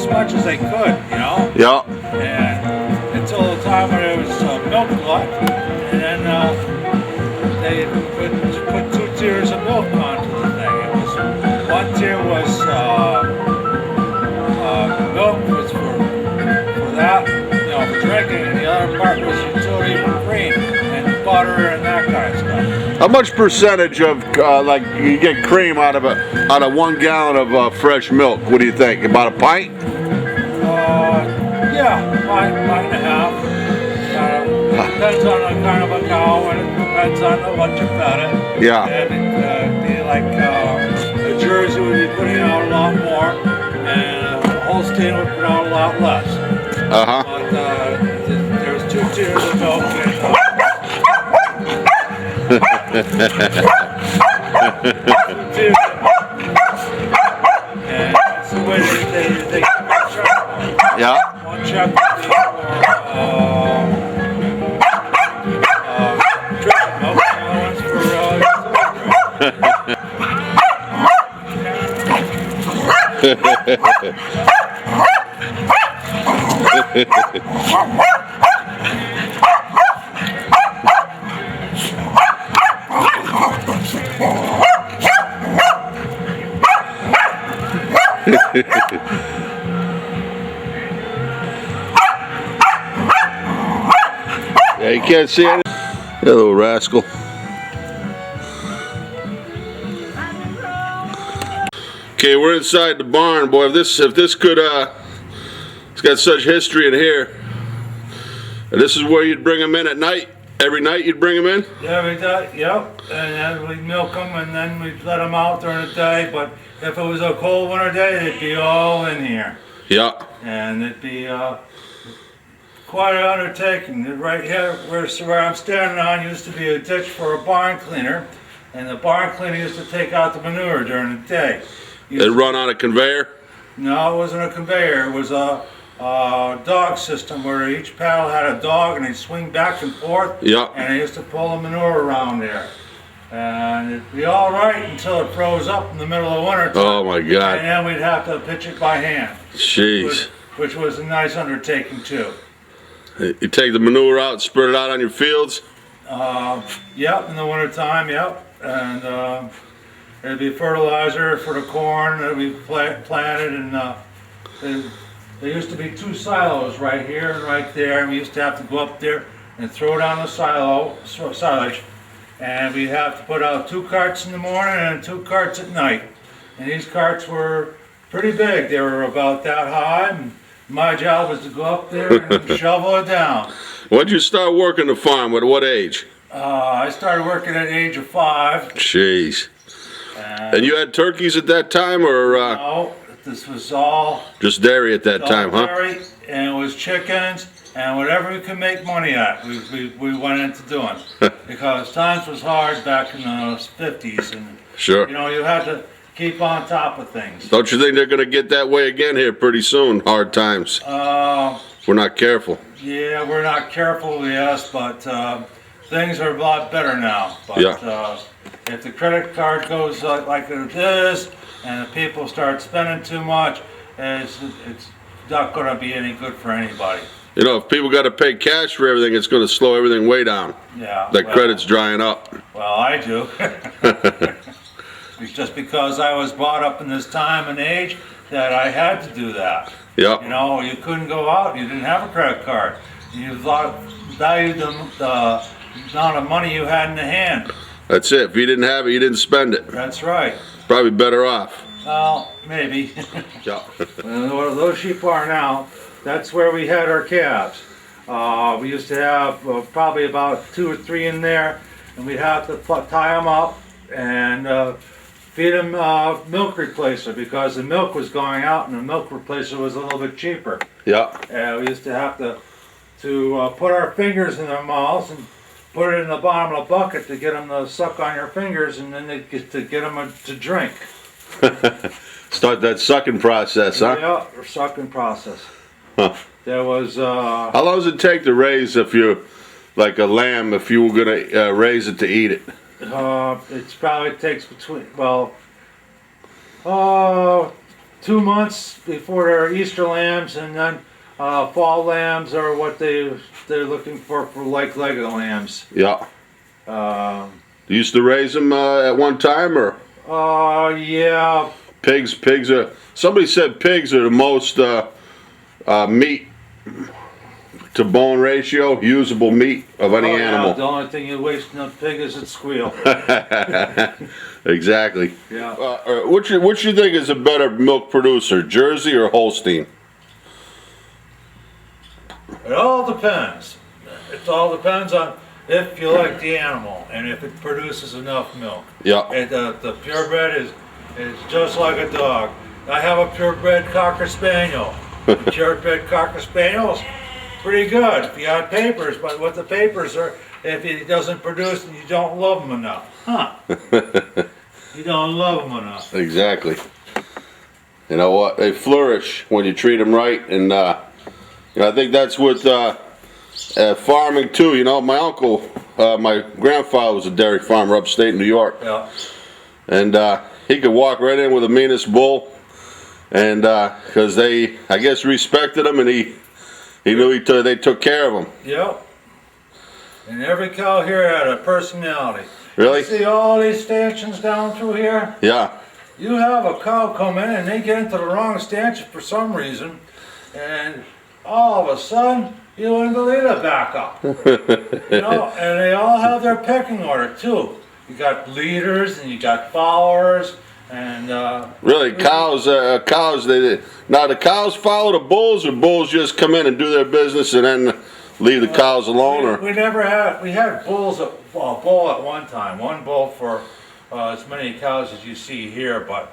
much as they could, you know. Yeah. And until the time when it was milk glut, and then they put 2 tiers of milk onto the thing. It was one tier was milk was for that, you know, for drinking, and the other part was utility for cream and butter and that kind of stuff. How much percentage of like you get cream out of 1 gallon of fresh milk? What do you think? About a pint? Yeah, pint and a half. Depends on the kind of a cow, and it depends on what you fed it. Yeah. And it'd be like a Jersey would be putting out a lot more, and a Holstein would put out a lot less. Uh-huh. But there's 2 tiers of milk. And that's the way they Yeah. one check would be for nutrition milk, and the other one's for Yeah, you can't see it. That little rascal. Okay, we're inside the barn, boy. If this could it's got such history in here. And this is where you'd bring them in at night. Every night you'd bring them in? Yeah, every day, yep. And then we'd milk them, and then we'd let them out during the day. But if it was a cold winter day, they'd be all in here. Yeah. And it'd be quite an undertaking. Right here, where I'm standing on, used to be a ditch for a barn cleaner, and the barn cleaner used to take out the manure during the day. It run on a conveyor? No, it wasn't a conveyor. It was a dog system where each paddle had a dog, and they'd swing back and forth. Yeah. And they used to pull the manure around there. And it'd be all right until it froze up in the middle of winter time. Oh my God. And then we'd have to pitch it by hand. Jeez. Which was a nice undertaking too. You take the manure out and spread it out on your fields? Yep, in the winter time, yep. And it'd be fertilizer for the corn that we planted, and there used to be 2 silos right here and right there, and we used to have to go up there and throw down the silage, and we'd have to put out 2 carts in the morning and 2 carts at night. And these carts were pretty big. They were about that high, and my job was to go up there and shovel it down. When'd you start working the farm? At what age? I started working at the age of 5. Jeez. And you had turkeys at that time, or no, this was all just dairy at that time, huh? Dairy, and it was chickens, and whatever we could make money at, we went into doing. Because times was hard back in the 50s, and sure. You know, you had to keep on top of things. Don't you think they're going to get that way again here pretty soon? Hard times. We're not careful. Yeah, we're not careful, yes, but things are a lot better now. But yeah. If the credit card goes like it is, and the people start spending too much, it's not going to be any good for anybody. You know, if people got to pay cash for everything, it's going to slow everything way down. Yeah. That credit's drying up. Well, I do. It's just because I was brought up in this time and age that I had to do that. Yeah. You know, you couldn't go out, you didn't have a credit card. You valued the amount of money you had in the hand. That's it. If you didn't have it, you didn't spend it. That's right. Probably better off. Well, maybe. Yeah. Well, those sheep are now, that's where we had our calves. We used to have probably about 2 or 3 in there, and we'd have to tie them up and feed them milk replacer, because the milk was going out and the milk replacer was a little bit cheaper. Yeah. We used to have to put our fingers in their mouths and put it in the bottom of the bucket to get them to suck on your fingers, and then to get them to drink. Start that sucking process, huh? Yeah, or sucking process. Huh. There was. How long does it take to raise, if you're like a lamb, if you were gonna raise it to eat it? It probably takes between, 2 months before their Easter lambs, and then fall lambs are what they're looking for like Lego lambs. Yeah. Um, You used to raise them at one time, or yeah. pigs are. Somebody said pigs are the most meat to bone ratio, usable meat of any animal. Yeah, the only thing you waste on a pig is its squeal. Exactly. Yeah. Which you think is a better milk producer, Jersey or Holstein? It all depends. It all depends on if you like the animal and if it produces enough milk. Yeah. And the purebred is just like a dog. I have a purebred Cocker Spaniel. The purebred Cocker Spaniel is pretty good if you have papers, but what the papers are, if he doesn't produce, then you don't love him enough. Huh. You don't love him enough. Exactly. You know what? They flourish when you treat them right, and you know, I think that's with farming too. You know, my uncle, my grandfather was a dairy farmer upstate New York. Yeah. And he could walk right in with the meanest bull, and because they, I guess, respected him, and he knew they took care of him. Yep. And every cow here had a personality. Really? You see all these stanchions down through here? Yeah. You have a cow come in and they get into the wrong stanchion for some reason, and all of a sudden you and the leader back up. You know, and they all have their pecking order too. You got leaders and you got followers, and really, cows. Now the cows follow the bulls, or bulls just come in and do their business and then leave the cows alone, or we had bulls a bull at one time, one bull for as many cows as you see here, but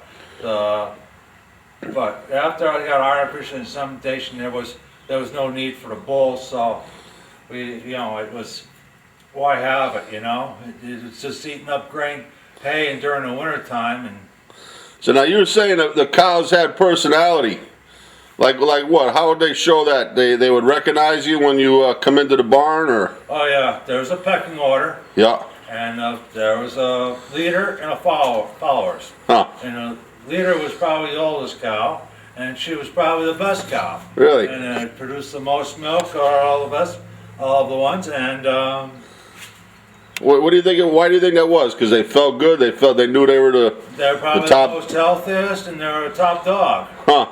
after I got artificial insemination, there was no need for the bulls, so it was, why have it, you know? It's just eating up grain, hay, and during the winter time. And so now you were saying that the cows had personality. Like what? How would they show that? They would recognize you when you come into the barn, or? oh yeah, there was a pecking order. Yeah. And there was a leader and a followers. Huh. And the leader was probably the oldest cow, and she was probably the best cow. Really? And it produced the most milk, or all of the ones. And What do you think? Why do you think that was? Because they felt good. They knew they were they're probably the top. most healthiest, and they're a top dog. Huh.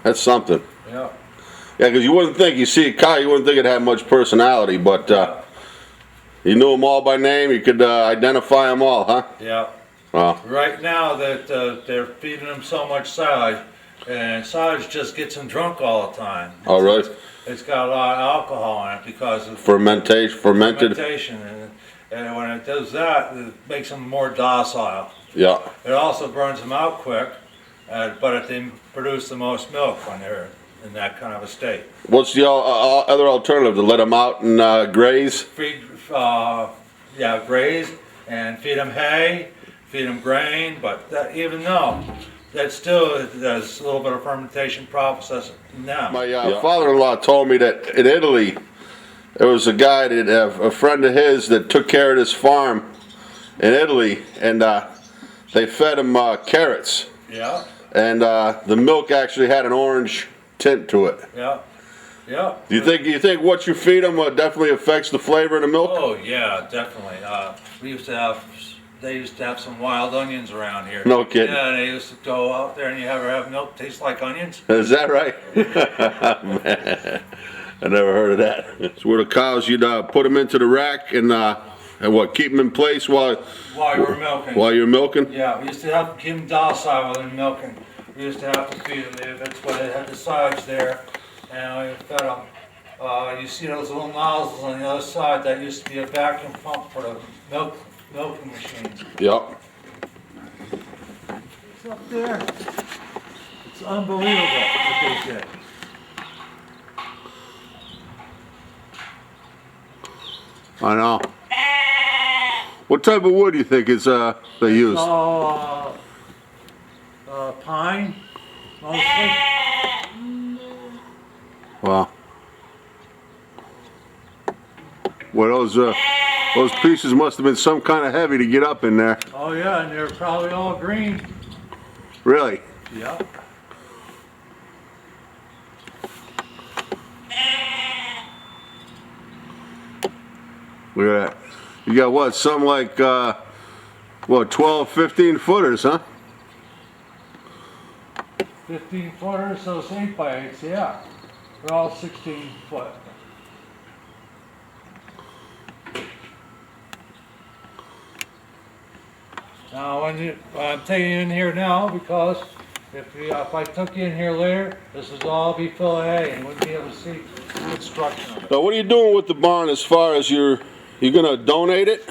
That's something. Yeah. Yeah, because you wouldn't think, you see a cow, you wouldn't think it had much personality, but you knew them all by name, you could identify them all, huh? Yeah. Wow. Right now that they're feeding them so much silage, and silage just gets them drunk all the time. Oh, really? It's got a lot of alcohol in it because of Fermented. fermentation, and when it does that, it makes them more docile. Yeah. It also burns them out quick, but they produce the most milk when they're in that kind of a state. What's the other alternative? To let them out and graze? Graze and feed them hay, feed them grain, but even though that still there's a little bit of fermentation process now. My father-in-law told me that in Italy, there was a guy a friend of his that took care of this farm in Italy, and they fed him carrots. Yeah. And the milk actually had an orange tint to it. Yeah. Yeah. Do you think what you feed them definitely affects the flavor of the milk? Oh yeah, definitely. They used to have some wild onions around here. No kidding. Yeah, they used to go out there and you have milk taste like onions. Is that right? Man, I never heard of that. So where the cows, you'd put them into the rack and what, keep them in place while you were milking. While you were milking? Yeah, we used to have to keep them docile while they're milking. We used to have to feed them. That's why they had the silage there, and we fed them. You see those little nozzles on the other side? That used to be a vacuum pump for the milking machines. Yep. It's up there. It's unbelievable what they did. I know. What type of wood do you think is they use? Pine, mostly. Wow. Well, those pieces must have been some kind of heavy to get up in there. Oh yeah, and they're probably all green. Really? Yeah. Look at that. You got what? Some like, what, 12, 15 footers, huh? 15 footers, so it's 8x8s, yeah. They're all 16 foot. Now, I'm taking you in here now because if I took you in here later, this would all be full of hay and you wouldn't be able to see the construction of it. Now, what are you doing with the barn as far as you're gonna donate it?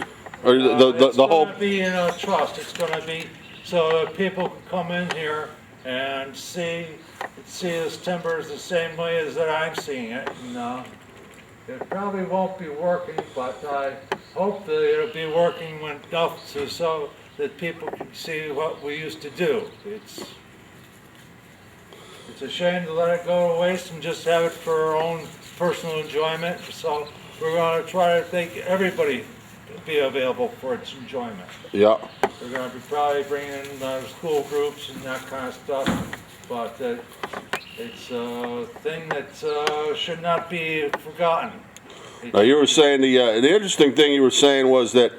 Or the whole? It's gonna be in a trust. It's gonna be so that people can come in here and see this timber is the same way as that I'm seeing it. And it probably won't be working, but I hope that it'll be working enough so that people can see what we used to do. It's a shame to let it go to waste and just have it for our own personal enjoyment. So we're going to try to make everybody be available for its enjoyment. Yeah. We're going to be probably bringing in school groups and that kind of stuff, but it's a thing that should not be forgotten. Now you were saying the interesting thing you were saying was that,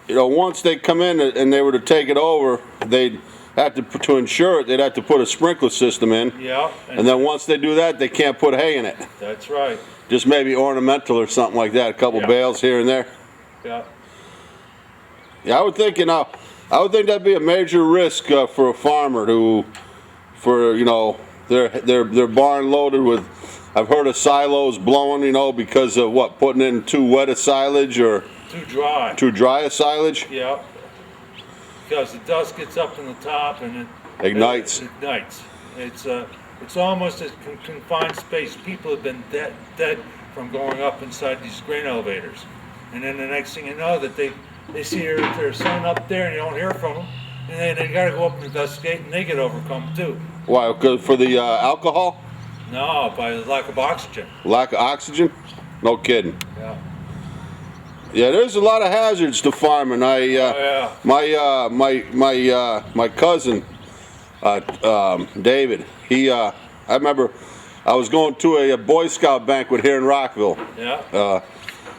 you know, once they come in and they were to take it over, they'd have to insure it. They'd have to put a sprinkler system in. Yeah. And then once they do that, they can't put hay in it. That's right. Just maybe ornamental or something like that. A couple bales here and there. Yeah. Yeah, I would think, you know, I would think that'd be a major risk for a farmer you know, their barn loaded with. I've heard of silos blowing, you know, because of what, putting in too wet a silage or Too dry. too dry a silage. Yeah. Because the dust gets up in the top and it Ignites. It ignites. It's almost a confined space. People have been dead from going up inside these grain elevators, and then the next thing you know, that they see their son up there and you don't hear from them, and they got to go up and investigate, and they get overcome too. Why? For the alcohol? No, by the lack of oxygen. Lack of oxygen? No kidding. Yeah. Yeah, there's a lot of hazards to farming. My cousin, David. I remember I was going to a Boy Scout banquet here in Rockville. Yeah.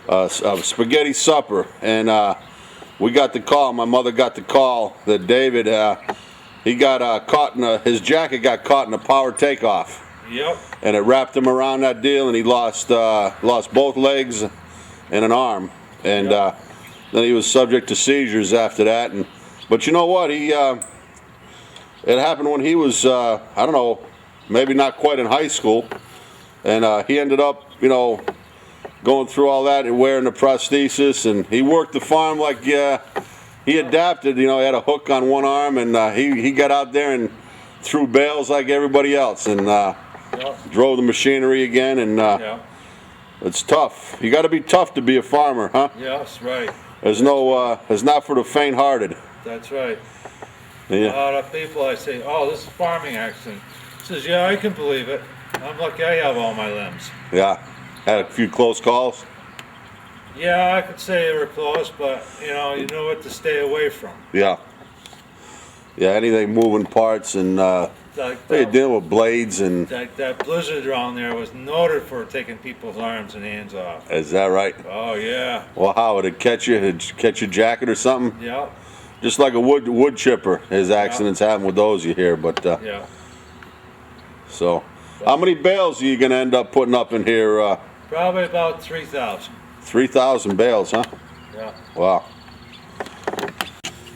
A spaghetti supper, and we got the call. My mother got the call that David he got caught in his jacket got caught in a power takeoff. Yep. And it wrapped him around that deal, and he lost both legs and an arm, and then he was subject to seizures after that. But you know what? It happened when he was I don't know, maybe not quite in high school, and he ended up, you know, going through all that and wearing the prosthesis, and he worked the farm like he adapted. You know, he had a hook on one arm, and he got out there and threw bales like everybody else, and drove the machinery again, and it's tough. You got to be tough to be a farmer, huh? Yes, right. It's not for the faint-hearted. That's right. Yeah. A lot of people, I say, oh, this is a farming accident. Says, yeah, I can believe it. I'm lucky I have all my limbs. Yeah. Had a few close calls. Yeah, I could say they were close, but you know what to stay away from. Yeah. Yeah, anything moving parts, and you're dealing with blades and. That blizzard around there was noted for taking people's arms and hands off. Is that right? Oh yeah. Well, how would it catch you? Did it catch your jacket or something? Yeah. Just like a wood chipper. His accidents happen with those, you hear, but. Yeah. So, how many bales are you gonna end up putting up in here? Probably about 3,000. 3,000 bales, huh? Yeah. Wow.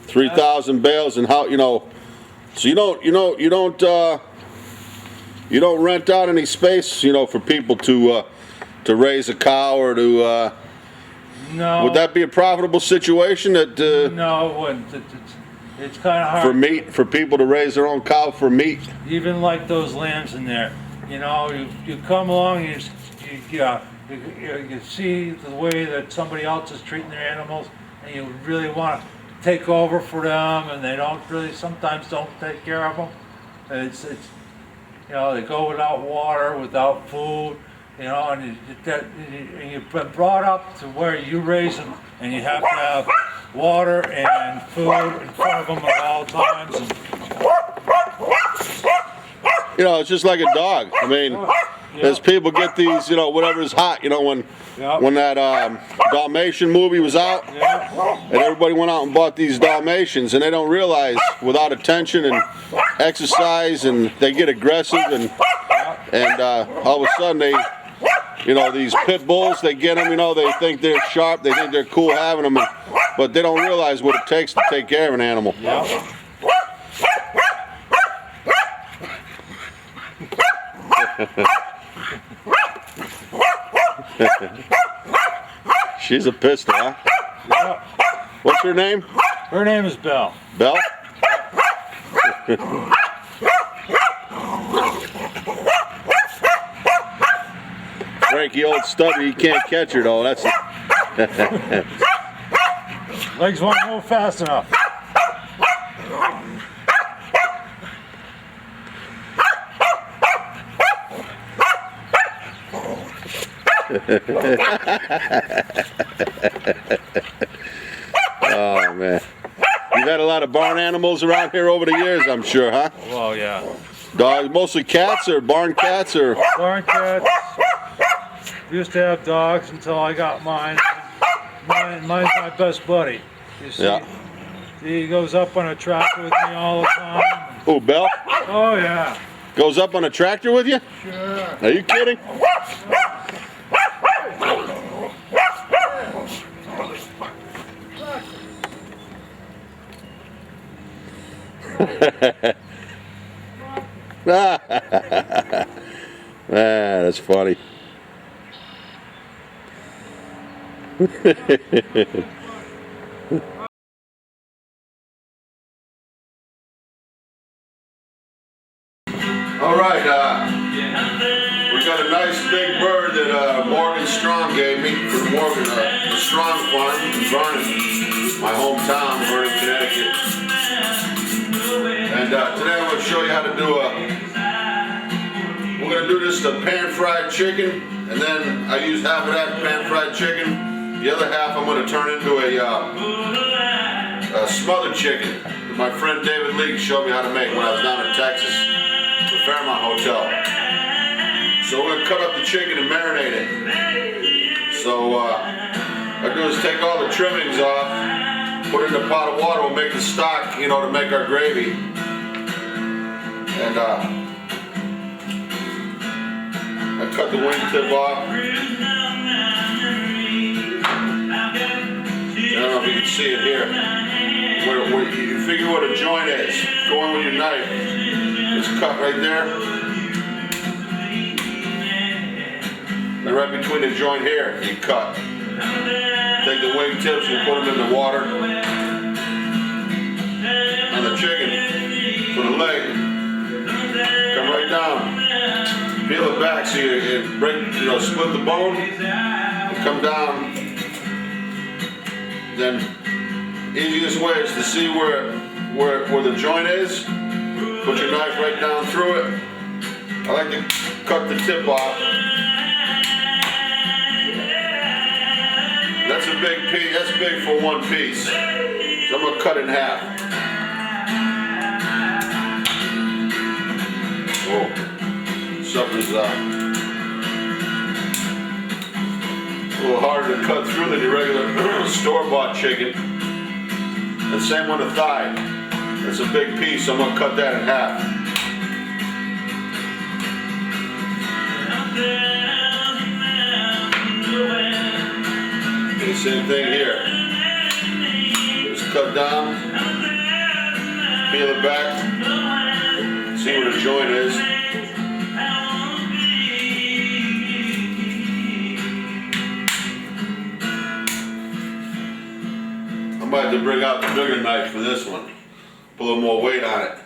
3,000 bales, and how, you know, so you don't rent out any space, you know, for people to raise a cow or to. No. Would that be a profitable situation? That no, it wouldn't. It's kind of hard for meat, for people to raise their own cow for meat. Even like those lambs in there, you know, you come along and you see the way that somebody else is treating their animals, and you really want to take over for them, and they sometimes don't take care of them. And it's you know, they go without water, without food, you know, and you've been brought up to where you raise them, and you have to have water and food in front of them at all times. And you know, it's just like a dog. I mean, as people get these, you know, whatever's hot, you know, when that Dalmatian movie was out, and everybody went out and bought these Dalmatians, and they don't realize without attention and exercise, and they get aggressive, and all of a sudden they, you know, these pit bulls, they get them, you know, they think they're sharp, they think they're cool having them, but they don't realize what it takes to take care of an animal. She's a pistol, huh? What's her name? Her name is Belle. Belle? Frankie old stubby, he can't catch her though. That's Legs won't move fast enough. Oh man. You've had a lot of barn animals around here over the years, I'm sure, huh? Well, yeah. Dogs, mostly cats or barn cats or? Barn cats. Used to have dogs until I got mine. Mine's my best buddy. You see, Yeah. he goes up on a tractor with me all the time. Oh, Belle? Oh yeah. Goes up on a tractor with you? Sure. Are you kidding? That's funny. All right, we got a nice big bird that Morgan Strong gave me from Morgan, the Strong Farm in Vernon, my hometown, Vernon, Connecticut. And today I'm going to show you how to do we're going to do this to pan-fried chicken, and then I use half of that pan-fried chicken. The other half I'm going to turn into a smothered chicken that my friend David Leake showed me how to make when I was down in Texas, the Fairmont Hotel. So we're going to cut up the chicken and marinate it. So what I do is take all the trimmings off, put it in a pot of water, we'll make the stock, you know, to make our gravy. And I cut the wingtip off. I don't know if you can see it here. Where you figure what a joint is. Go in with your knife. It's cut right there. And right between the joint here, you cut. Take the wingtips, you put them in the water. And the chicken, for the leg, come right down. Peel it back so you break, you know, split the bone, and come down. Then, easiest way is to see where the joint is. Put your knife right down through it. I like to cut the tip off. That's a big piece. That's big for one piece. So I'm gonna cut it in half. Oh. Something's a little harder to cut through than your regular store-bought chicken. And same with the thigh. That's a big piece, so I'm going to cut that in half. And the same thing here. Just cut down, peel it back, see where the joint is. I might have to bring out the bigger knife for this one. Put a little more weight on it.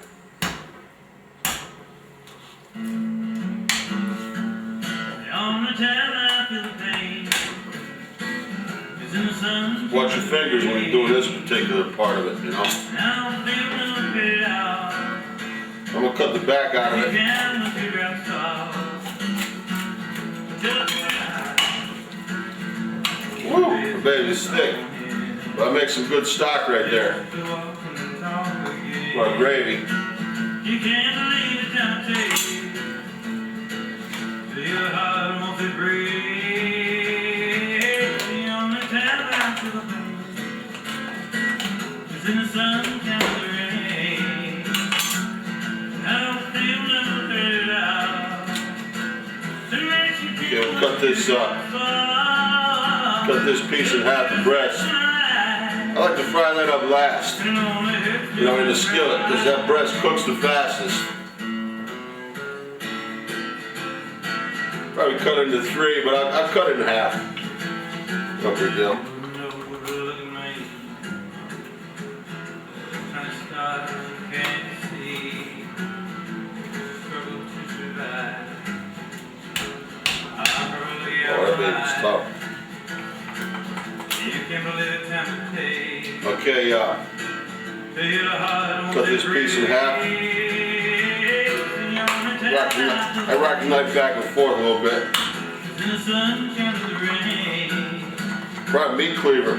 Watch your fingers when you're doing this particular part of it, you know. I'm going to cut the back out of it. Woo, the baby's thick. But I make some good stock right there for our gravy. your heart won't be break. The only time I feel pain is in the sun and the rain. I don't feel no hurt out. Okay, we'll cut this piece in half, the breast. I like to fry that up last, you know, in the skillet, because that breast cooks the fastest. Probably cut it into 3, but I'll cut it in half. No big deal. Oh, that baby's tough. Okay, cut this piece in half. I rock the knife back and forth a little bit. Probably meat cleaver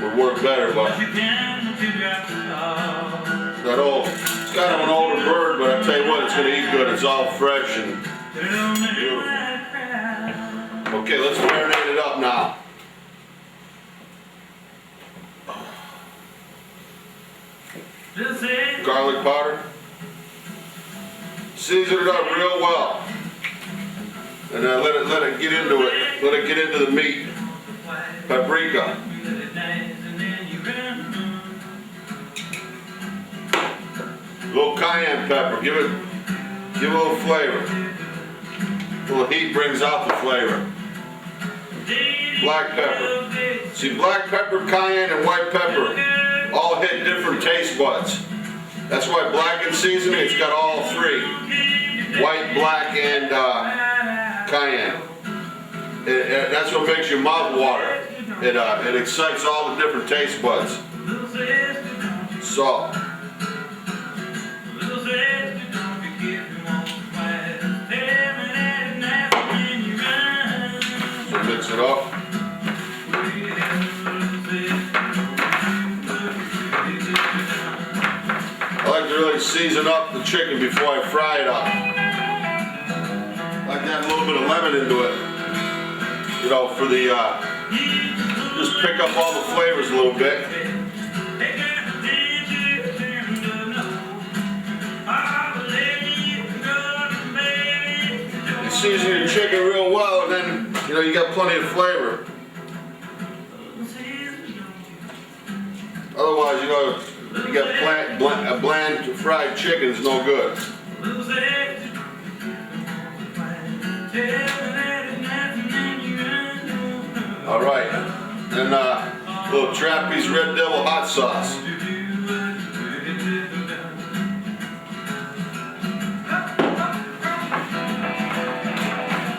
would work better, but that old, it's kind of an older bird, but I tell you what, it's going to eat good. It's all fresh and beautiful. Okay, let's marinate it up now. Garlic powder. Season it up real well. And then let it get into it. Let it get into the meat. Paprika. A little cayenne pepper. Give it a little flavor. A little heat brings out the flavor. Black pepper. See, black pepper, cayenne, and white pepper all hit different taste buds. That's why blackened seasoning, it's got all 3. White, black, and cayenne. That's what makes your mouth water. It excites all the different taste buds. Salt. So mix it up. I like to really season up the chicken before I fry it up. I like to add a little bit of lemon into it. You know, for the, just pick up all the flavors a little bit. You season your chicken real well and then, you know, you got plenty of flavor. Otherwise, you know, you got bland fried chicken is no good. All right, then a little Trappy's Red Devil hot sauce.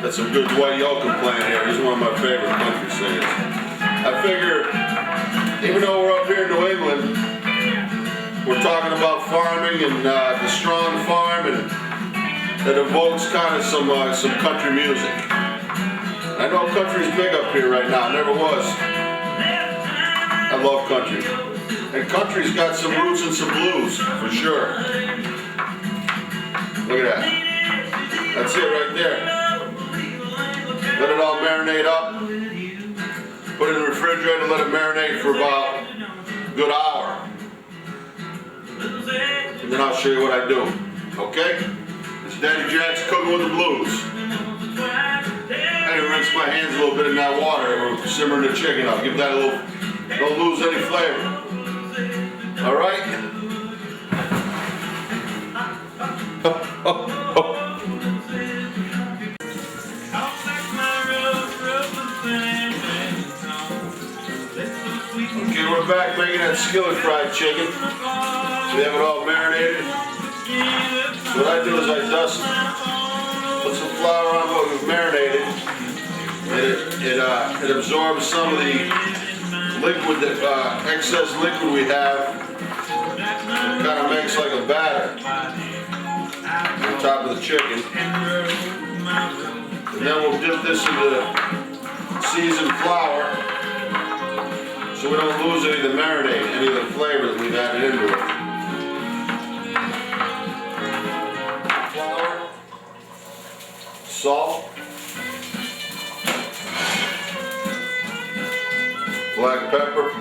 That's some good Dwight Yoakam playing here. He's one of my favorite country singers. I figure, even though we're up here in New England, we're talking about farming and the strong farm, and it evokes kind of some country music. I know country's big up here right now, never was. I love country. And country's got some roots and some blues, for sure. Look at that. That's it right there. Let it all marinate up. Put it in the refrigerator and let it marinate for about a good hour. And then I'll show you what I do. Okay? It's Daddy Jack's Cooking with the Blues. I had to rinse my hands a little bit in that water. We're simmering the chicken up. Give that a little, don't lose any flavor. All right? Okay, we're back making that skillet fried chicken. We have it all marinated. What I do is I put some flour on what we've marinated. It absorbs some of the liquid, excess liquid we have. It kind of makes like a batter on top of the chicken. And then we'll dip this into seasoned flour so we don't lose any of the marinade, any of the flavor that we've added into it. Flour. salt, black pepper.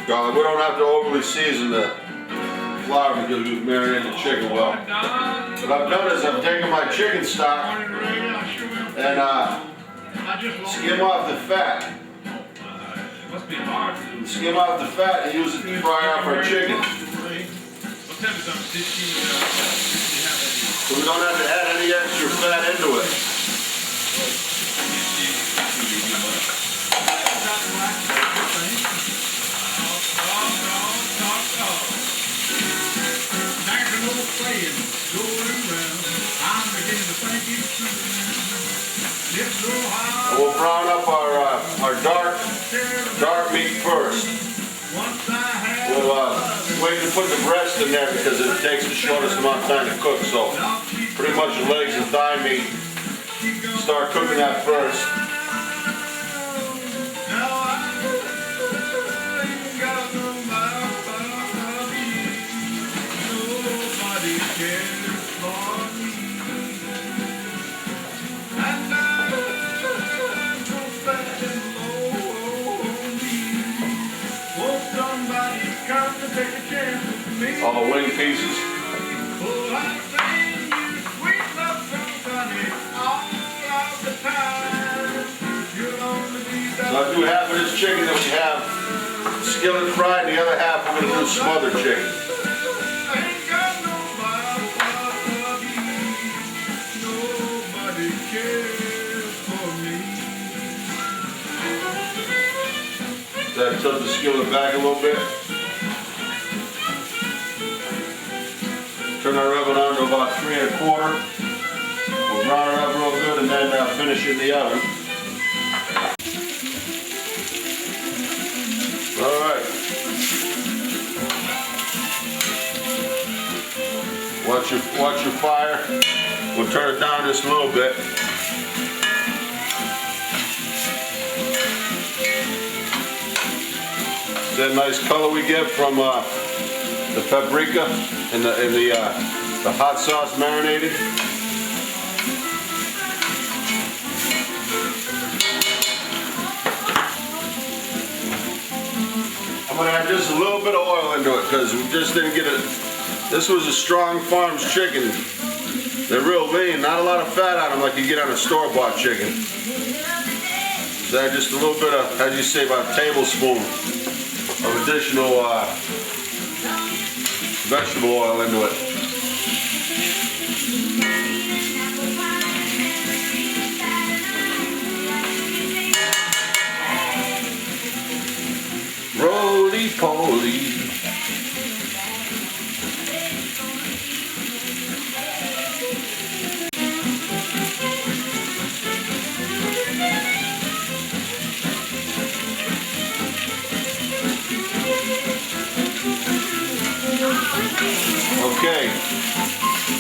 Garlic. We don't have to overly season the flour because we've marinated the chicken well. What I've done is I've taken my chicken stock and skim off the fat. Skim off the fat and use it to fry off our chicken. So we don't have to add any extra fat into it. We'll brown up our dark meat first. We'll wait to put the breast in there because it takes the shortest amount of time to cook. So pretty much the legs and thigh meat, start cooking that first. All the wing pieces. So I'll do half of this chicken that we have skillet fried, and the other half we're going to do smothered chicken. That tilt the skillet back a little bit. Turn our oven on to about 3 1/4. We'll brown it up real good and then finish it in the oven. All right. Watch your fire. We'll turn it down just a little bit. That nice color we get from the paprika and the hot sauce marinated. I'm gonna add just a little bit of oil into it because we just didn't get it. This was a Strong Farms chicken. They're real lean, not a lot of fat on them like you get on a store-bought chicken. So add just a little bit of, as you say, about a tablespoon of additional vegetable oil into it. Roly-poly. Okay,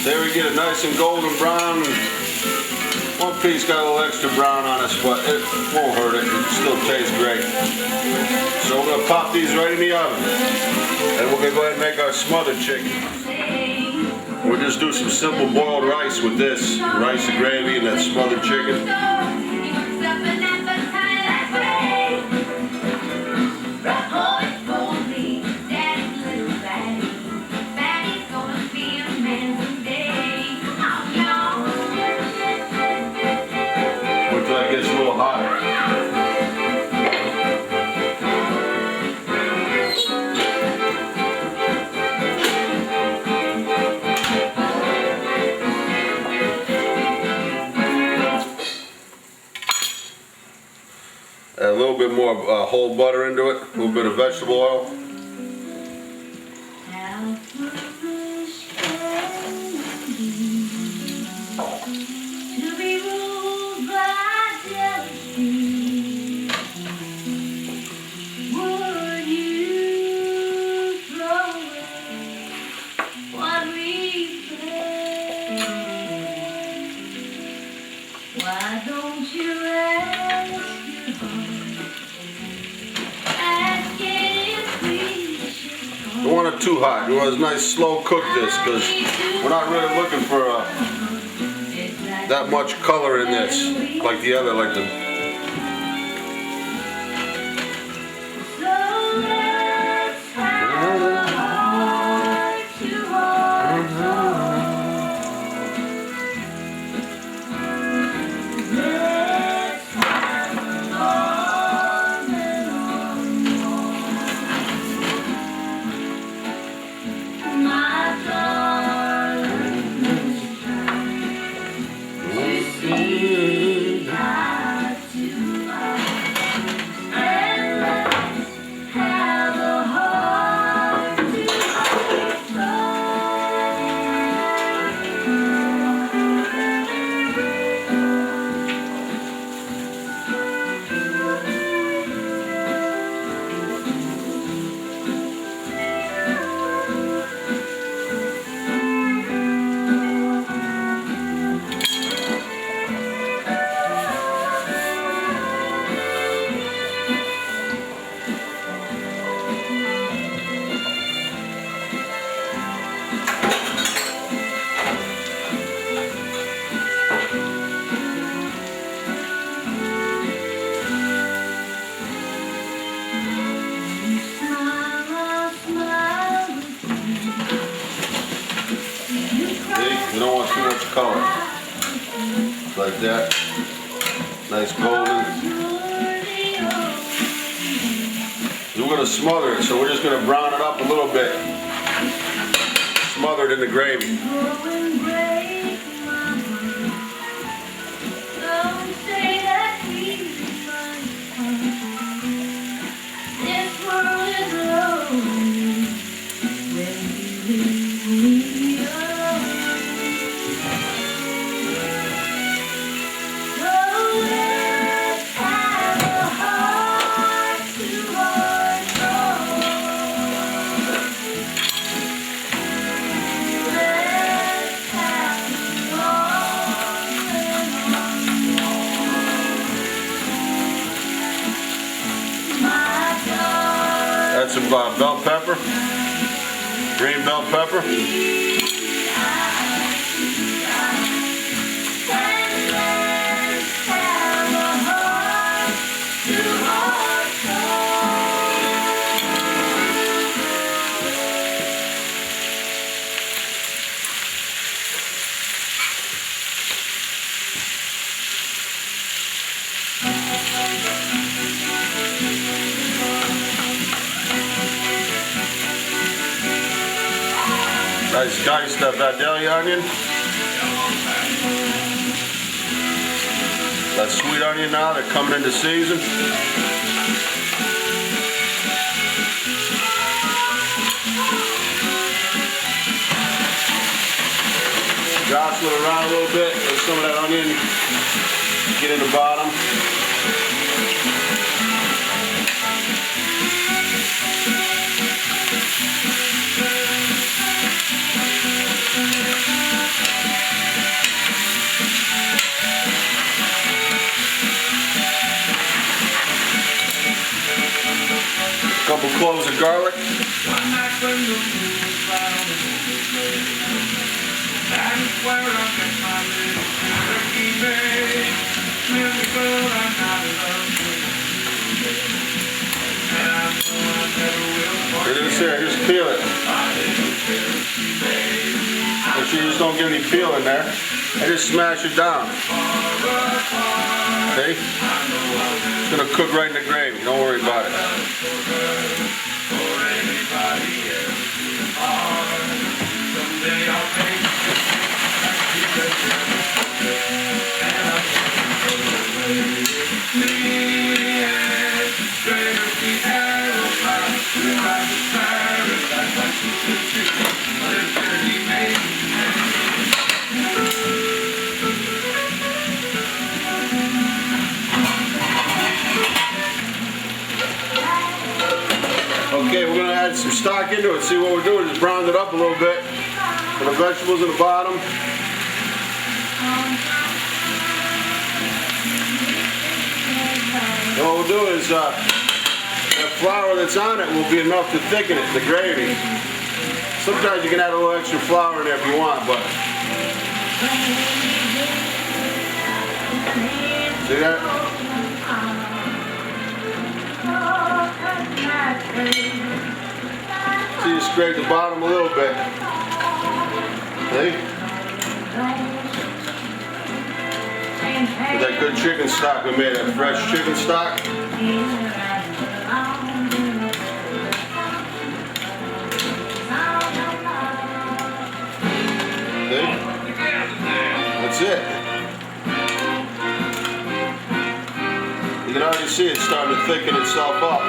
there we get it nice and golden brown. One piece got a little extra brown on us, but it won't hurt it. It still tastes great. So we're gonna pop these right in the oven, and we're gonna go ahead and make our smothered chicken. We'll just do some simple boiled rice with this, rice and gravy and that smothered chicken. Add a little bit more whole butter into it, a little bit of vegetable oil. Why don't you ask your heart? Ask it if we should want it too hot. You want a nice slow cook this, because we're not really looking for that much color in this, like the other, like the. You don't want too much color. Like that. Nice golden. We're going to smother it, so we're just going to brown it up a little bit. Smother it in the gravy. That's some bell pepper, green bell pepper. Nice diced Vidalia onion. That sweet onion now, they're coming into season. Jostle it around a little bit, let some of that onion get in the bottom. Couple cloves of garlic. It is here, just peel it. Make sure you just don't get any peel in there. And just smash it down. See? It's gonna cook right in the gravy, don't worry about it. Okay, we're going to add some stock into it. See what we're doing is brown it up a little bit. Put the vegetables in the bottom. And what we'll do is that flour that's on it will be enough to thicken it, the gravy. Sometimes you can add a little extra flour in there if you want, but see that? See, you scrape the bottom a little bit. See? With that good chicken stock we made, that fresh chicken stock. See? That's it. You can already see it starting to thicken itself up.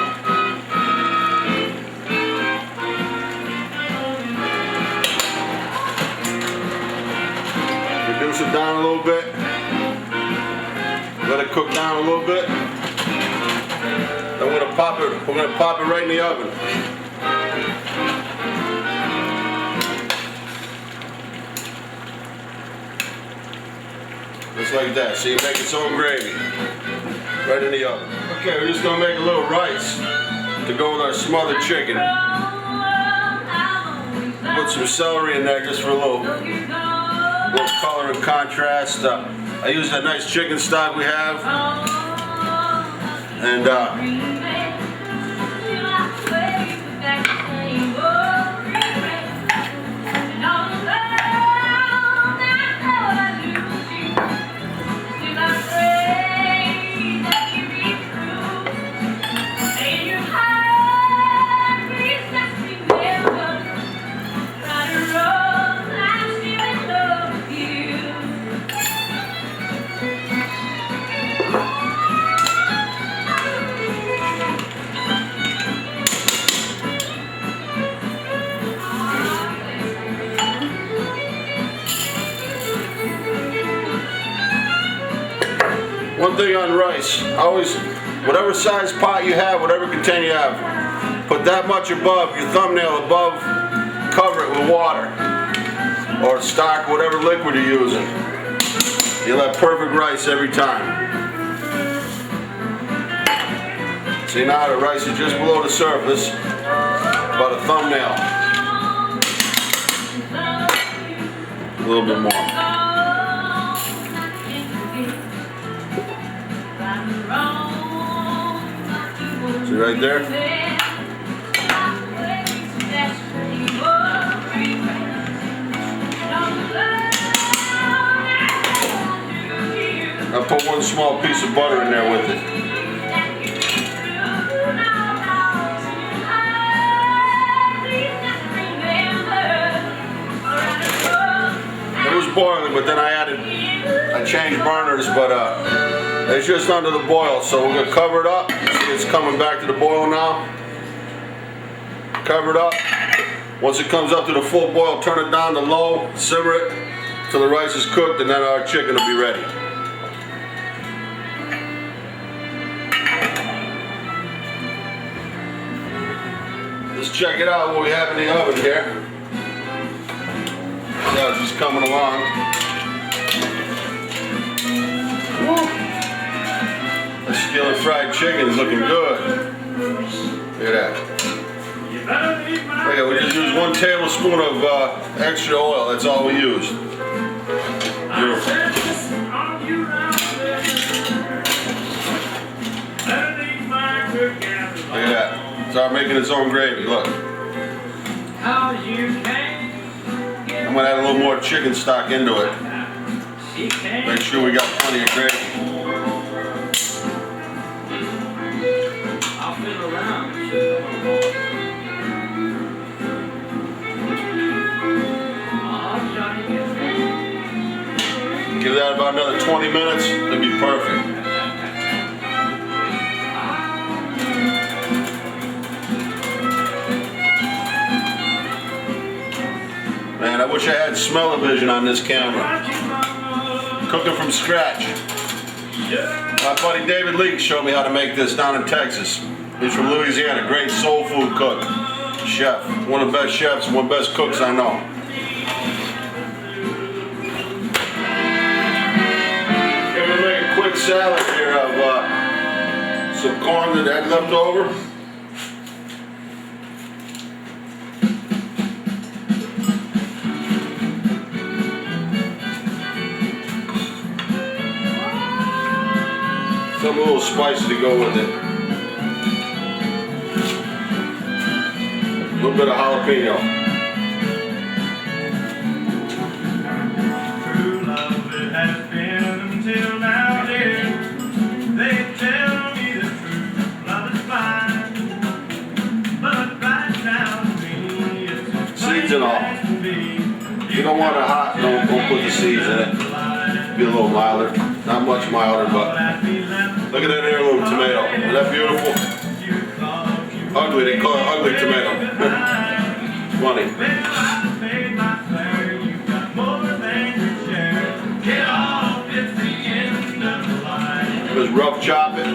Reduce it down a little bit. Let it cook down a little bit. Then we're gonna pop it right in the oven. Just like that. See, it makes its own gravy. Right in the oven. Okay, we're just gonna make a little rice to go with our smothered chicken. Put some celery in there just for a little color and contrast. I use that nice chicken stock we have, and one thing on rice, always, whatever size pot you have, whatever container you have, put that much above, your thumbnail above, cover it with water, or stock, whatever liquid you're using. You'll have perfect rice every time. See now the rice is just below the surface, about a thumbnail. A little bit more. See right there? I'll put one small piece of butter in there with it. It was boiling, but then I changed burners, but it's just under the boil, so we're gonna cover it up. See, it's coming back to the boil now. Cover it up. Once it comes up to the full boil, turn it down to low, simmer it till the rice is cooked, and then our chicken will be ready. Let's check it out what we have in the oven here. Yeah, it's just coming along. Woo. The skillet fried chicken is looking good. Look at that. Okay, we just use 1 tablespoon of extra oil. That's all we use. Beautiful. Look at that. Start making its own gravy. Look. I'm gonna add a little more chicken stock into it. Make sure we got plenty of gravy. Give that about another 20 minutes, it'll be perfect. Man, I wish I had smell-o-vision on this camera. Cooking from scratch. My buddy David Leake showed me how to make this down in Texas. He's from Louisiana, great soul food cook. Chef, one of the best chefs, one of the best cooks I know. Quick salad here of some corn that I had left over. something a little spicy to go with it. A little bit of jalapeno. True love it has been until now, dear. They tell me the truth, love is fine. But right now to me, it's Seeds and all. If you don't want it hot, don't put the seeds in it. Be a little milder. Not much milder, but look at that heirloom tomato. Isn't that beautiful? Ugly, they call it ugly tomato. Funny. Just rough chop it.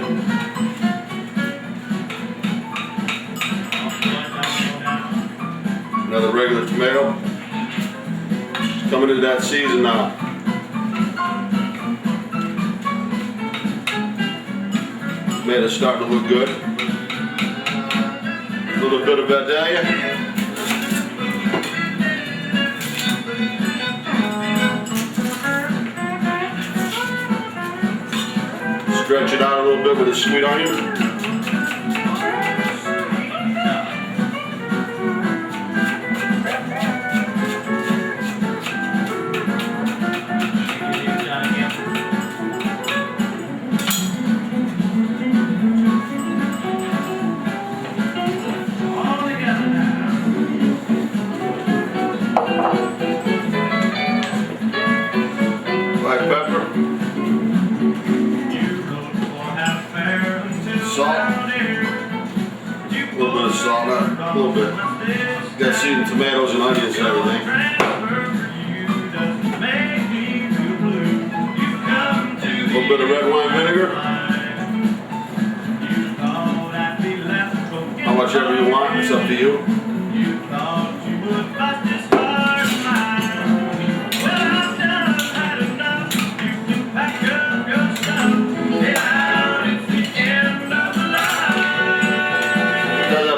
Another regular tomato. It's coming into that season now. Tomatoes starting to look good. A little bit of Vidalia. Stretch it out a little bit with a sweet onion. Black pepper. Salt. A little bit of salt, not a little bit. Got seasoned tomatoes and onions and everything. A little bit of red wine vinegar. How much ever you want, it's up to you.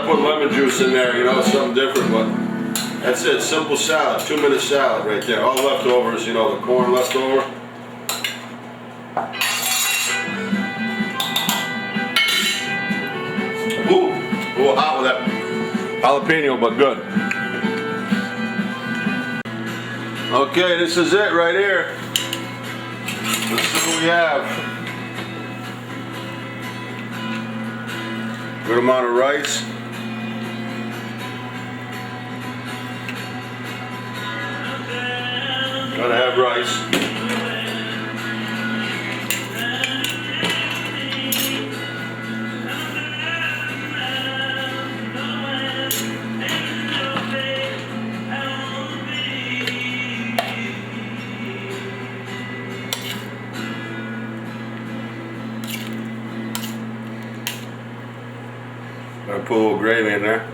Put lemon juice in there, you know, something different, but that's it. Simple salad, 2-minute salad right there. All leftovers, you know, the corn left over. Ooh, a little hot with that jalapeno, but good. Okay, this is it right here. Let's see what we have. Good amount of rice. Gotta have rice. Gotta put a little gravy in there.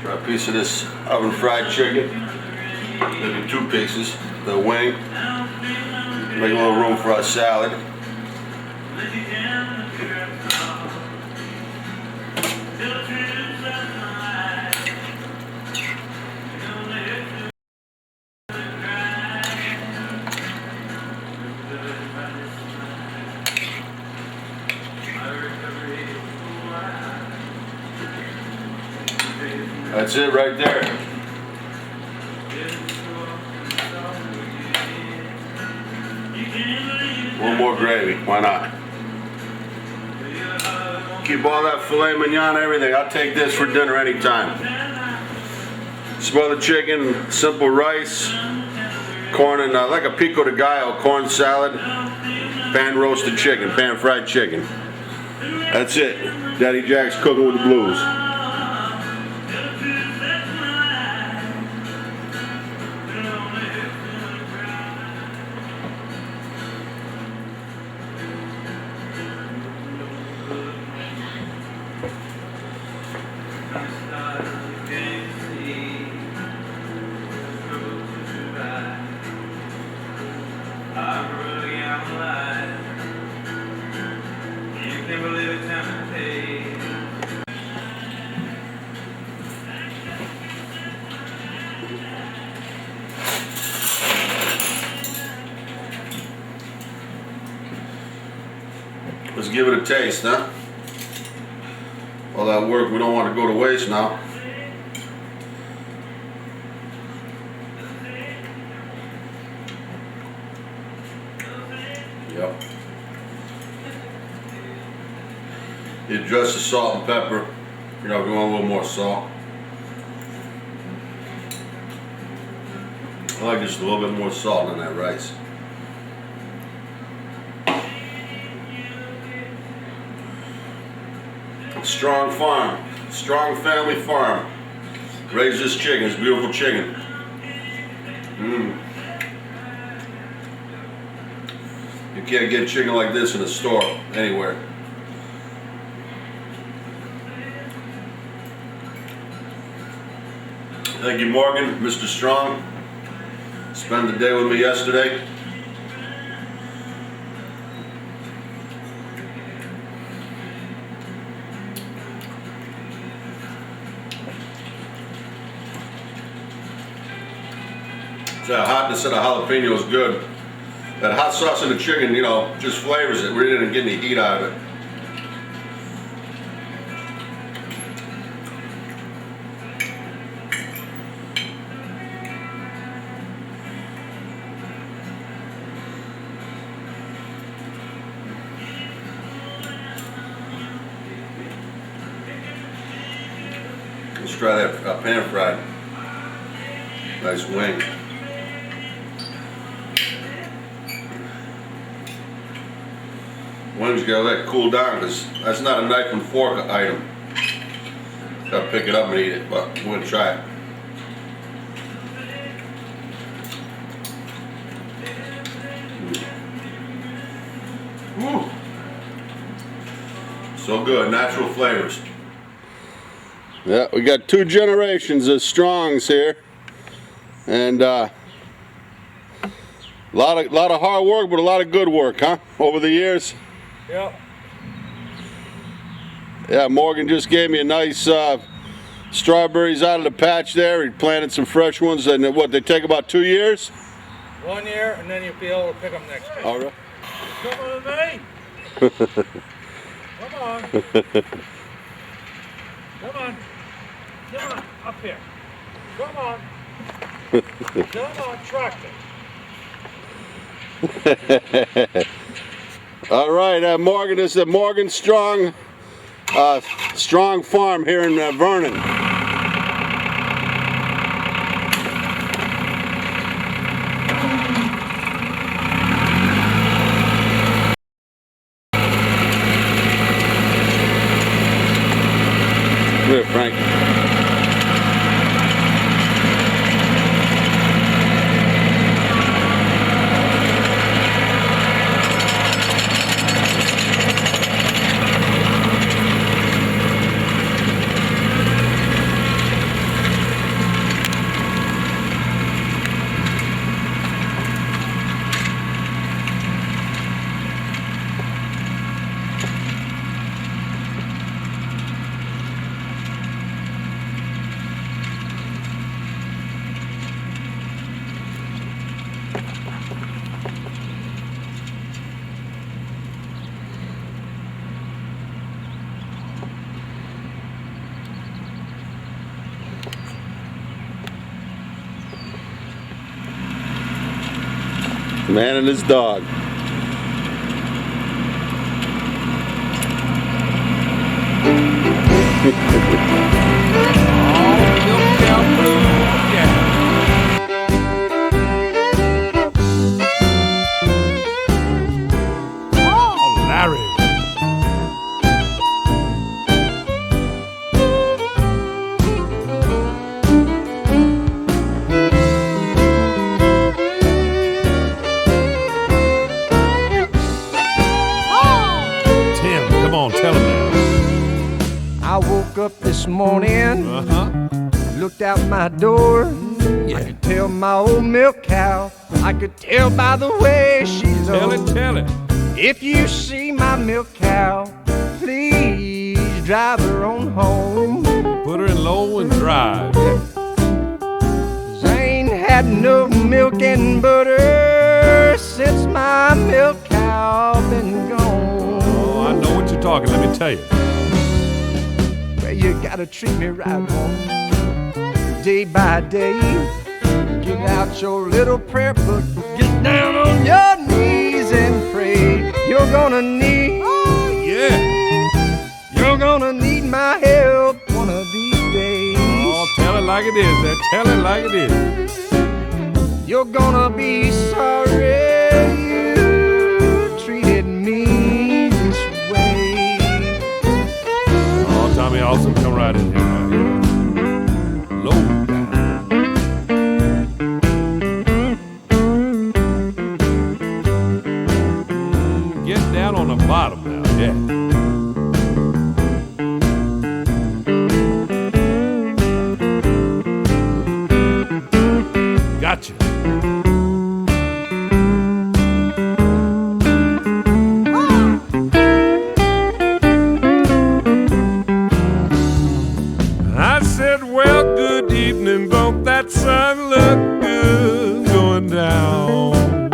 Try a piece of this oven fried chicken, maybe 2 pieces, the wing. Make a little room for our salad. That's it right there. One more gravy, why not? Keep all that filet mignon, everything. I'll take this for dinner anytime. Smothered chicken, simple rice, corn and like a pico de gallo corn salad, pan roasted chicken, pan fried chicken. That's it. Daddy Jack's cooking with the blues. give it a taste, huh? All that work, we don't want to go to waste now. Yep. You adjust the salt and pepper. You know, if you want a little more salt. I like just a little bit more salt on that rice. Strong farm, strong family farm. Raise this chicken, this beautiful chicken. You can't get chicken like this in a store, anywhere. Thank you, Morgan, Mr. Strong. Spent the day with me yesterday. That hotness of the jalapeno is good. That hot sauce in the chicken, you know, just flavors it. We didn't get any heat out of it. Let's try that pan fried. Nice wing. Wings gotta let it cool down because that's not a knife and fork item. Gotta pick it up and eat it, but we're gonna try it. Woo. So good, natural flavors. Yeah, we got 2 generations of Strongs here, and lot of hard work, but a lot of good work, huh? Over the years. Yep. Yeah, Morgan just gave me a nice strawberries out of the patch there. He planted some fresh ones, and what, they take about 2 years? 1 year, and then you'll be able to pick them next year. All right. Come on, me. Come on. Come on. Come on, up here. Come on. Come on, tractor. All right, Morgan, this is the Morgan Strong Farm here in Vernon. Come here, Frank. Man and his dog. I woke up this morning, looked out my door. I could tell my old milk cow, I could tell by the way she's old. Tell it. If you see my milk cow, please drive her on home. Put her in low and drive. 'Cause I ain't had no milk and butter since my milk cow been gone. Oh, I know talking, let me tell you. Well, you gotta treat me right, woman. Day by day, get out your little prayer book, get down on your knees and pray. You're gonna need, Yeah. you're gonna need my help one of these days. Oh, tell it like it is, then. Tell it like it is. You're gonna be sorry you treated me this way. Oh, Tommy Awesome, come right in here. Right here. Low down. Get down on the bottom now, yeah. Gotcha. I said, well, good evening, don't that sun look good going down?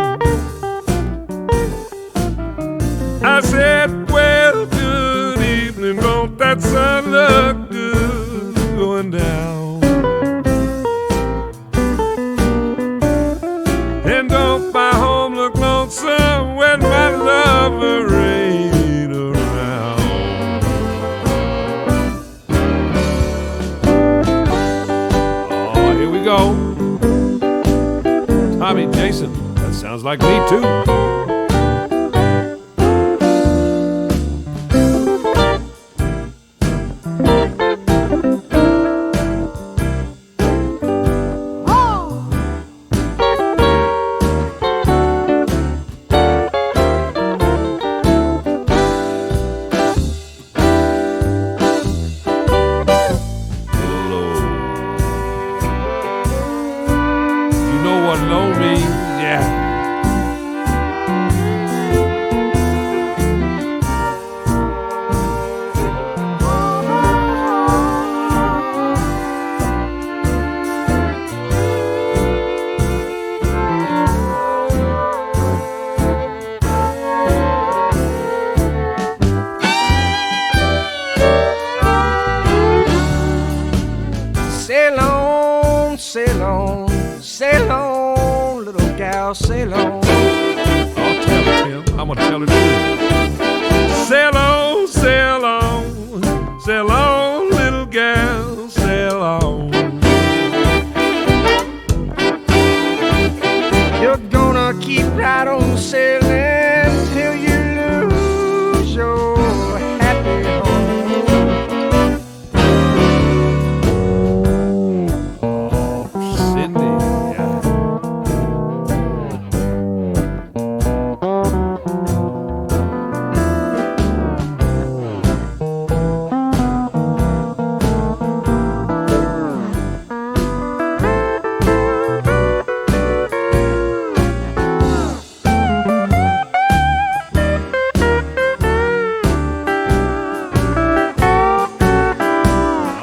I said, well, good evening, don't that sun look good going down? And don't my home look lonesome when my lover ain't around? Oh, here we go. Tommy, Jason, that sounds like me too. Low means, yeah. Sail on, sail on, sail on, little gal, sail on. I'll tell it, Tim. I'm gonna tell it to you. Sail on, sail on, sail on, little gal, sail on. You're gonna keep right on sailing till you lose your happy home. Oh, Sydney, yeah.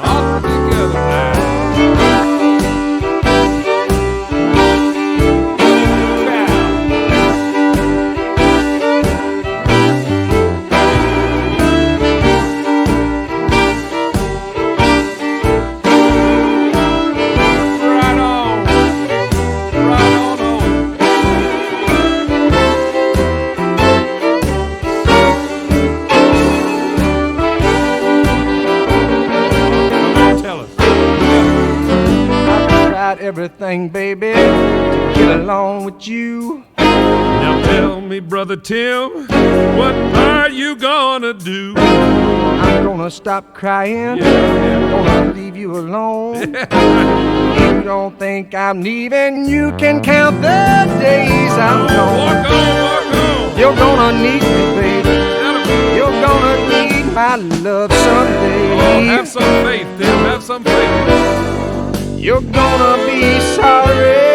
All together now. Right on. Right on on. Come on, tell us. I've tried everything, baby, to get along with you. Now tell me, Brother Tim, what are you gonna do? I'm gonna stop crying, gonna leave you alone. You don't think I'm leaving, you can count the days I'm gone. Walk on, walk on. You're gonna need me, baby. You're gonna need my love someday. Oh, have some faith, Tim. Have some faith. You're gonna be sorry